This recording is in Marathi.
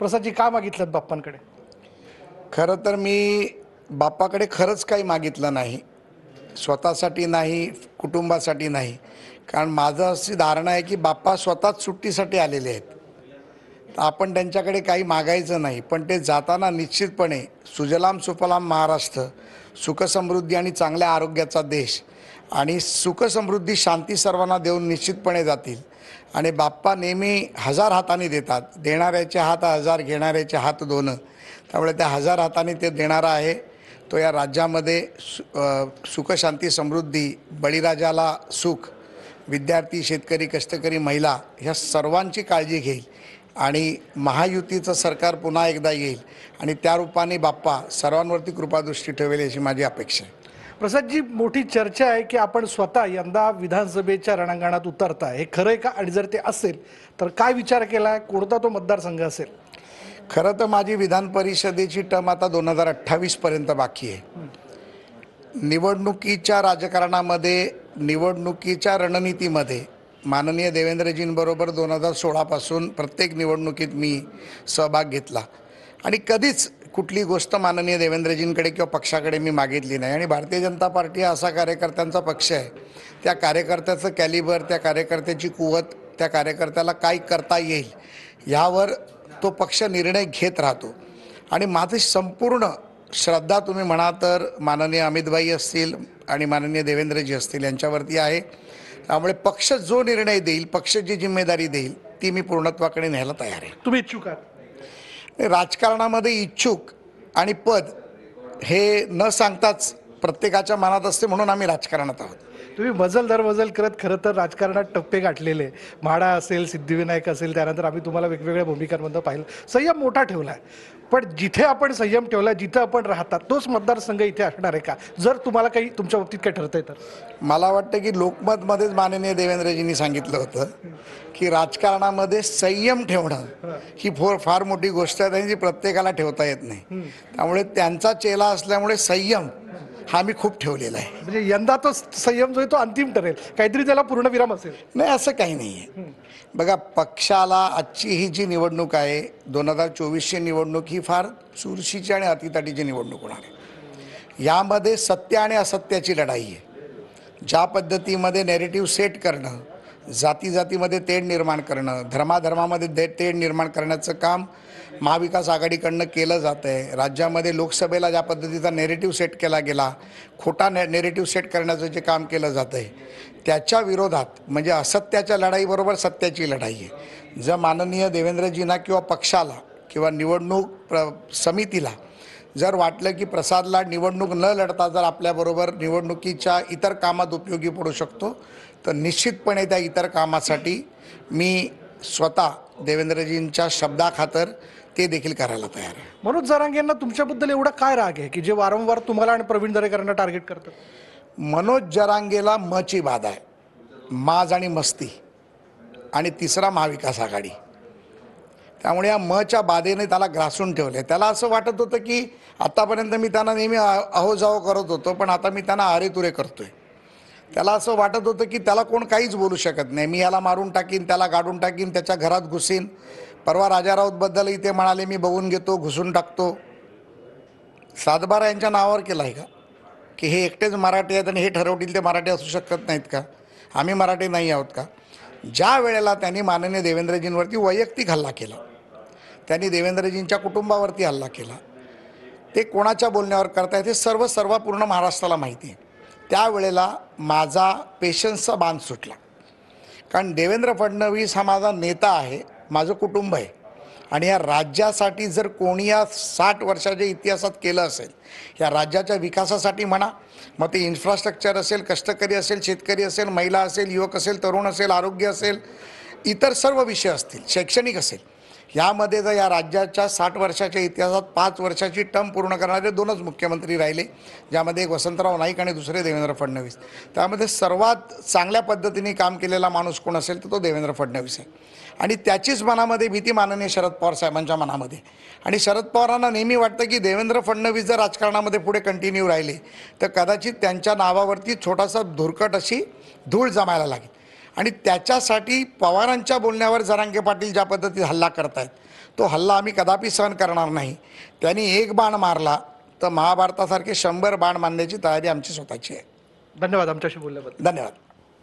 प्रसादजी का मागितलं बाप्पांकडे? खरं तर मी बाप्पाकडे खरंच काही मागितलं नाही, स्वतःसाठी नाही, कुटुंबासाठी नाही. कारण माझं अशी धारणा आहे की बाप्पा स्वतःच सुट्टीसाठी आलेले आहेत, तर आपण त्यांच्याकडे काही मागायचं नाही. पण ते जाताना निश्चितपणे सुजलाम सुफलाम महाराष्ट्र, सुखसमृद्धी आणि चांगल्या आरोग्याचा देश आणि सुखसमृद्धी शांती सर्वांना देऊन निश्चितपणे जातील. आणि बाप्पा नेहमी हजार हाताने देतात, देणाऱ्याचे हात हजार, घेणाऱ्याचे हात दोन. त्यामुळे त्या हजार हाताने ते देणारा आहे. तो या राज्यामध्ये सुखशांती समृद्धी, बळीराजाला सुख, विद्यार्थी, शेतकरी, कष्टकरी, महिला ह्या सर्वांची काळजी घेईल आणि महायुतीचं सरकार पुन्हा एकदा येईल आणि त्या रूपाने बाप्पा सर्वांवरती कृपादृष्टी ठेवेल अशी माझी अपेक्षा आहे. प्रसादजी, मोठी चर्चा आहे की आपण स्वतः यंदा विधानसभेच्या रणांगणात उतरता, हे खरं आहे का? आणि जर ते असेल तर काय विचार केला, कोणता तो मतदारसंघ असेल? खरं तर माझी विधान परिषदेची टर्म आता 2028 पर्यंत बाकी आहे. निवडणुकीच्या राजकारणामध्ये, निवडणुकीच्या रणनीतीमध्ये माननीय देवेंद्रजींबरोबर 2016 पासून प्रत्येक निवडणुकीत मी सहभाग घेतला आणि कधीच कुठली गोष्ट माननीय देवेंद्रजींकडे किंवा पक्षाकडे मी मागितली नाही. आणि भारतीय जनता पार्टी हा असा कार्यकर्त्यांचा पक्ष आहे, त्या कार्यकर्त्याचं कॅलिबर, त्या कार्यकर्त्याची कुवत, त्या कार्यकर्त्याला काय करता येईल यावर तो पक्ष निर्णय घेत राहतो. आणि माझी संपूर्ण श्रद्धा तुम्ही म्हणा तर माननीय अमितभाई असतील आणि माननीय देवेंद्रजी असतील यांच्यावरती आहे. त्यामुळे पक्ष जो निर्णय देईल, पक्ष जी जिम्मेदारी देईल ती मी पूर्णत्वाकडे न्यायला तयार आहे. तुम्ही इच्छुक आहात? राजकारणामध्ये इच्छुक आणि पद हे न सांगताच प्रत्येकाच्या मनात असते, म्हणून आम्ही राजकारणात आहोत. तुम्ही मजल दर मजल करत खरं तर राजकारणात टप्पे गाठलेले, म्हाडा असेल, सिद्धिविनायक असेल, त्यानंतर आम्ही तुम्हाला वेगवेगळ्या भूमिकांमध्ये पाहिलं. संयम मोठा ठेवला आहे, पण जिथे आपण संयम ठेवला, जिथं आपण राहतात तोच मतदारसंघ इथे असणार आहे का? जर तुम्हाला काही तुमच्या बाबतीत काय ठरतंय तर? मला वाटतं की लोकमतमध्येच माननीय देवेंद्रजींनी सांगितलं होतं की राजकारणामध्ये संयम ठेवणं ही फार मोठी गोष्ट आहे, त्यांची प्रत्येकाला ठेवता येत नाही. त्यामुळे त्यांचा चेला असल्यामुळे संयम हा मी खूप ठेवलेला आहे. म्हणजे यंदा तो संयम जो आहे तो अंतिम ठरेल, काहीतरी त्याला पूर्णविराम असेल? नाही, असं काही नाही आहे. बघा, पक्षाला आजची ही जी निवडणूक आहे 2024ची निवडणूक ही फार चुरशीची आणि अतिताटीची निवडणूक होणार आहे. यामध्ये सत्य आणि असत्याची लढाई आहे. ज्या पद्धतीमध्ये नॅरेटिव्ह सेट करणं, जाती जातीमध्ये तेढ निर्माण करणं, धर्माधर्मामध्ये तेढ निर्माण करण्याचं काम महाविकास आघाडीकडनं केलं जातं आहे. राज्यामध्ये लोकसभेला ज्या पद्धतीचा नेरेटिव्ह सेट केला गेला, खोटा नेरेटिव्ह सेट करण्याचं जे काम केलं जातं आहे त्याच्या विरोधात, म्हणजे असत्याच्या लढाईबरोबर सत्याची लढाई आहे. जर माननीय देवेंद्रजींना किंवा पक्षाला किंवा निवडणूक समितीला जर वाटलं की प्रसादला निवडणूक न लढता जर आपल्याबरोबर निवडणुकीच्या इतर कामात उपयोगी पडू शकतो, तर निश्चितपणे त्या इतर कामासाठी मी स्वतः देवेंद्रजींच्या शब्दाखातर ते देखील करायला तयार आहे. मनोज जरांगेंना तुमच्याबद्दल एवढा काय राग आहे की जे वारंवार तुम्हाला आणि प्रवीण दरेकरांना टार्गेट करतात? मनोज जरांगेला मची बाधा आहे, माज आणि मस्ती, आणि तिसरा महाविकास आघाडी. त्यामुळे या मच्या बाधेने त्याला ग्रासून ठेवले. त्याला असं वाटत होतं की आतापर्यंत मी त्यांना नेहमी अहो जाओ करत होतो, पण आता मी त्यांना आरे तुरे करतोय. त्याला असं वाटत होतं की त्याला कोण काहीच बोलू शकत नाही, मी याला मारून टाकीन, त्याला गाडून टाकीन, त्याच्या घरात घुसीन. परवा राजा राऊतबद्दलही ते म्हणाले मी बघून घेतो, घुसून टाकतो. सातबारा यांच्या नावावर केलं आहे का की हे एकटेच मराठी आहेत आणि हे ठरवतील ते मराठी असू शकत नाहीत का? आम्ही मराठी नाही आहोत का? ज्या वेळेला त्यांनी माननीय देवेंद्रजींवरती वैयक्तिक हल्ला केला, त्यांनी देवेंद्रजींच्या कुटुंबावरती हल्ला केला, ते कोणाच्या बोलण्यावर करतायत हे सर्व पूर्ण महाराष्ट्राला माहिती आहे. त्यावेळेला माझा पेशन्सचा बांध सुटला. कारण देवेंद्र फडणवीस हा माझा नेता आहे, माझं कुटुंब आहे, आणि या राज्यासाठी जर कोणी या 60 वर्षाच्या इतिहासात केलं असेल, या राज्याच्या विकासासाठी म्हणा, मग ते इन्फ्रास्ट्रक्चर असेल, कष्टकरी असेल, शेतकरी असेल, महिला असेल, युवक असेल, तरुण असेल, आरोग्य असेल, इतर सर्व विषय असतील, शैक्षणिक असेल, यामध्ये जर या राज्याच्या 60 वर्षाच्या इतिहासात 5 वर्षाची टर्म पूर्ण करणारे 2च मुख्यमंत्री राहिले, ज्यामध्ये एक वसंतराव नाईक आणि दुसरे देवेंद्र फडणवीस. त्यामध्ये सर्वात चांगल्या पद्धतीने काम केलेला माणूस कोण असेल तर तो देवेंद्र फडणवीस आहे. आणि त्याचीच मनामध्ये भीती माननीय शरद पवार साहेबांच्या मनामध्ये. आणि शरद पवारांना नेहमी वाटतं की देवेंद्र फडणवीस जर राजकारणामध्ये पुढे कंटिन्यू राहिले तर कदाचित त्यांच्या नावावरती छोटासा धुरकट अशी धूळ जमायला लागेल. आणि त्याच्यासाठी पवारांच्या बोलण्यावर जरांगे पाटील ज्या पद्धतीत हल्ला करतायत तो हल्ला आम्ही कदापि सहन करणार नाही. त्यांनी एक बाण मारला तर महाभारतासारखे 100 बाण मारण्याची तयारी आमची स्वतःची आहे. धन्यवाद आमच्याशी बोलल्याबद्दल. धन्यवाद.